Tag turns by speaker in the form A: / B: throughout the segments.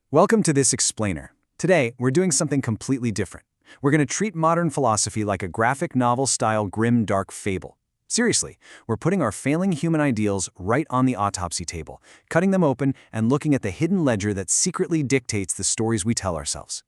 A: Welcome to this explainer. Today, we're doing something completely different. We're going to treat modern philosophy like a graphic novel-style grim, dark fable. Seriously, we're putting our failing human ideals right on the autopsy table, cutting them open and looking at the hidden ledger that secretly dictates the stories we tell ourselves.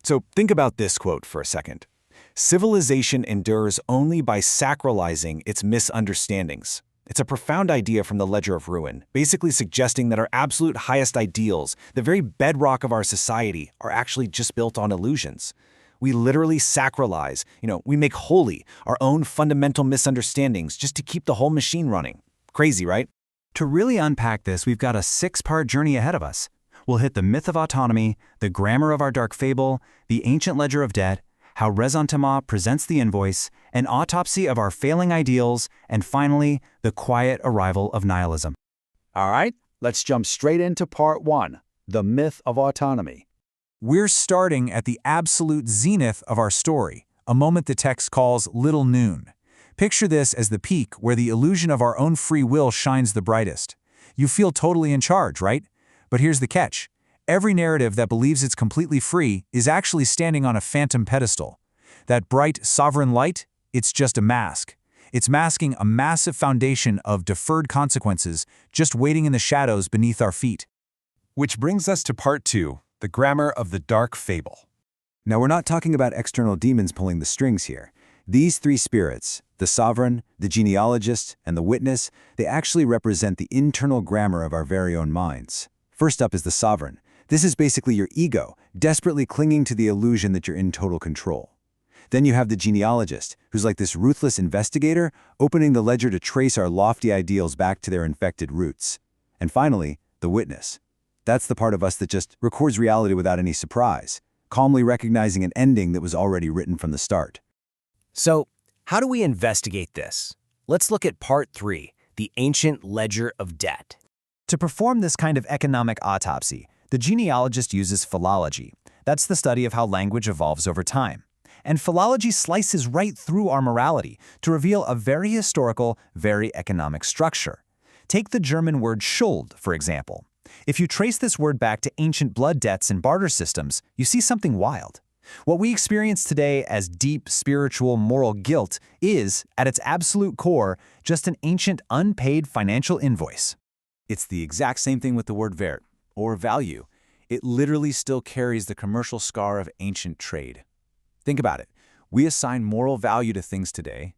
A: So think about this quote for a second. Civilization endures only by sacralizing its misunderstandings. It's a profound idea from the Ledger of Ruin, basically suggesting that our absolute highest ideals, the very bedrock of our society, are actually just built on illusions. We literally sacralize, we make holy our own fundamental misunderstandings just to keep the whole machine running. Crazy, right? To really unpack this, we've got a 6-part journey ahead of us. We'll hit the myth of autonomy, the grammar of our dark fable, the ancient ledger of debt, how ressentiment presents the invoice, an autopsy of our failing ideals, and finally, the quiet arrival of nihilism.
B: All right, let's jump straight into part 1, the myth of autonomy.
A: We're starting at the absolute zenith of our story, a moment the text calls little noon. Picture this as the peak where the illusion of our own free will shines the brightest. You feel totally in charge, right? But here's the catch. Every narrative that believes it's completely free is actually standing on a phantom pedestal. That bright, sovereign light, it's just a mask. It's masking a massive foundation of deferred consequences just waiting in the shadows beneath our feet.
C: Which brings us to part 2, the grammar of the dark fable.
D: Now, we're not talking about external demons pulling the strings here. These 3 spirits, the sovereign, the genealogist, and the witness, they actually represent the internal grammar of our very own minds. First up is the sovereign. This is basically your ego, desperately clinging to the illusion that you're in total control. Then you have the genealogist, who's like this ruthless investigator, opening the ledger to trace our lofty ideals back to their infected roots. And finally, the witness. That's the part of us that just records reality without any surprise, calmly recognizing an ending that was already written from the start.
E: So, how do we investigate this? Let's look at part 3, the ancient ledger of debt.
A: To perform this kind of economic autopsy, the genealogist uses philology. That's the study of how language evolves over time. And philology slices right through our morality to reveal a very historical, very economic structure. Take the German word Schuld, for example. If you trace this word back to ancient blood debts and barter systems, you see something wild. What we experience today as deep spiritual moral guilt is, at its absolute core, just an ancient unpaid financial invoice.
F: It's the exact same thing with the word Wert, or value. It literally still carries the commercial scar of ancient trade. Think about it. We assign moral value to things today,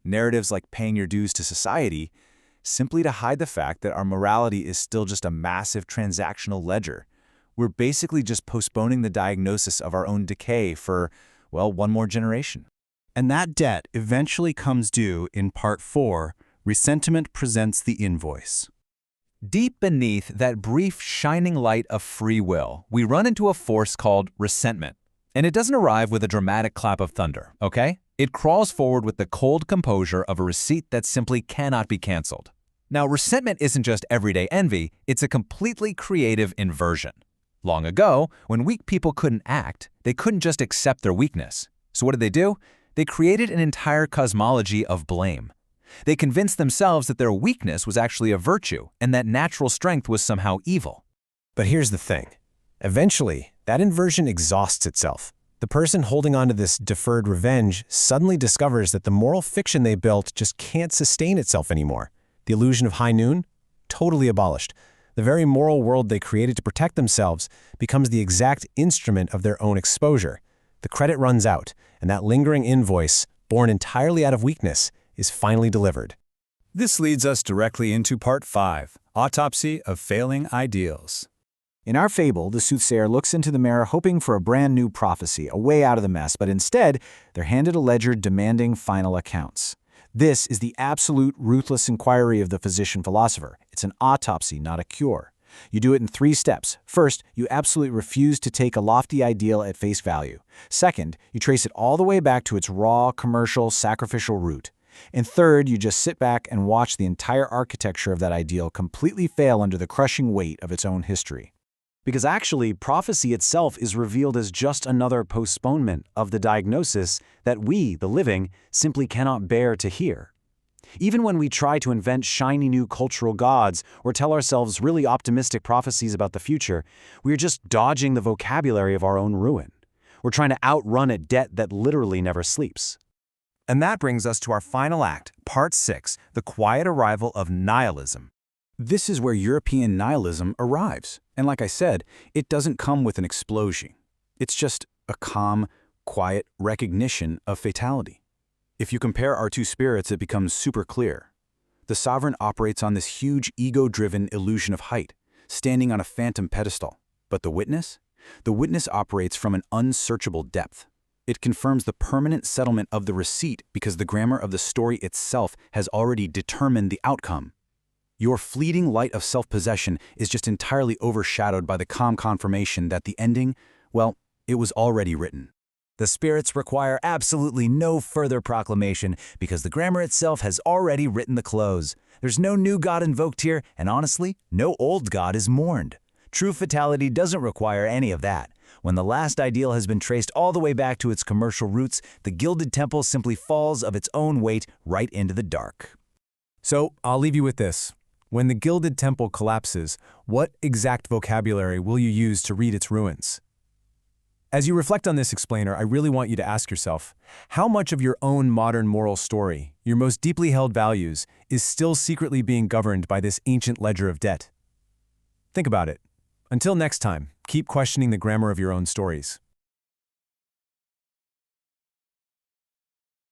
F: narratives like paying your dues to society, simply to hide the fact that our morality is still just a massive transactional ledger. We're basically just postponing the diagnosis of our own decay for, one more generation.
C: And that debt eventually comes due in part 4, Resentiment Presents the Invoice.
F: Deep beneath that brief shining light of free will, we run into a force called resentment. And it doesn't arrive with a dramatic clap of thunder, okay? It crawls forward with the cold composure of a receipt that simply cannot be canceled. Now, resentment isn't just everyday envy, it's a completely creative inversion. Long ago, when weak people couldn't act, they couldn't just accept their weakness. So what did they do? They created an entire cosmology of blame. They convinced themselves that their weakness was actually a virtue and that natural strength was somehow evil.
G: But here's the thing. Eventually, that inversion exhausts itself. The person holding on to this deferred revenge suddenly discovers that the moral fiction they built just can't sustain itself anymore. The illusion of high noon? Totally abolished. The very moral world they created to protect themselves becomes the exact instrument of their own exposure. The credit runs out, and that lingering invoice, born entirely out of weakness, is finally delivered.
A: This leads us directly into part 5, Autopsy of Failing Ideals.
B: In our fable, the soothsayer looks into the mirror hoping for a brand new prophecy, a way out of the mess, but instead, they're handed a ledger demanding final accounts. This is the absolute ruthless inquiry of the physician-philosopher. It's an autopsy, not a cure. You do it in 3 steps. First, you absolutely refuse to take a lofty ideal at face value. Second, you trace it all the way back to its raw, commercial, sacrificial root. And third, you just sit back and watch the entire architecture of that ideal completely fail under the crushing weight of its own history. Because actually, prophecy itself is revealed as just another postponement of the diagnosis that we, the living, simply cannot bear to hear. Even when we try to invent shiny new cultural gods or tell ourselves really optimistic prophecies about the future, we're just dodging the vocabulary of our own ruin. We're trying to outrun a debt that literally never sleeps.
A: And that brings us to our final act, Part 6, the quiet arrival of nihilism.
D: This is where European nihilism arrives. And like I said, it doesn't come with an explosion. It's just a calm, quiet recognition of fatality. If you compare our two spirits, it becomes super clear. The sovereign operates on this huge ego-driven illusion of height, standing on a phantom pedestal. But the witness? The witness operates from an unsearchable depth. It confirms the permanent settlement of the receipt because the grammar of the story itself has already determined the outcome. Your fleeting light of self-possession is just entirely overshadowed by the calm confirmation that the ending, well, it was already written.
E: The spirits require absolutely no further proclamation because the grammar itself has already written the close. There's no new god invoked here, and honestly, no old god is mourned. True fatality doesn't require any of that. When the last ideal has been traced all the way back to its commercial roots, the gilded temple simply falls of its own weight right into the dark.
G: So, I'll leave you with this. When the gilded temple collapses, what exact vocabulary will you use to read its ruins? As you reflect on this explainer, I really want you to ask yourself, how much of your own modern moral story, your most deeply held values, is still secretly being governed by this ancient ledger of debt? Think about it. Until next time, keep questioning the grammar of your own stories.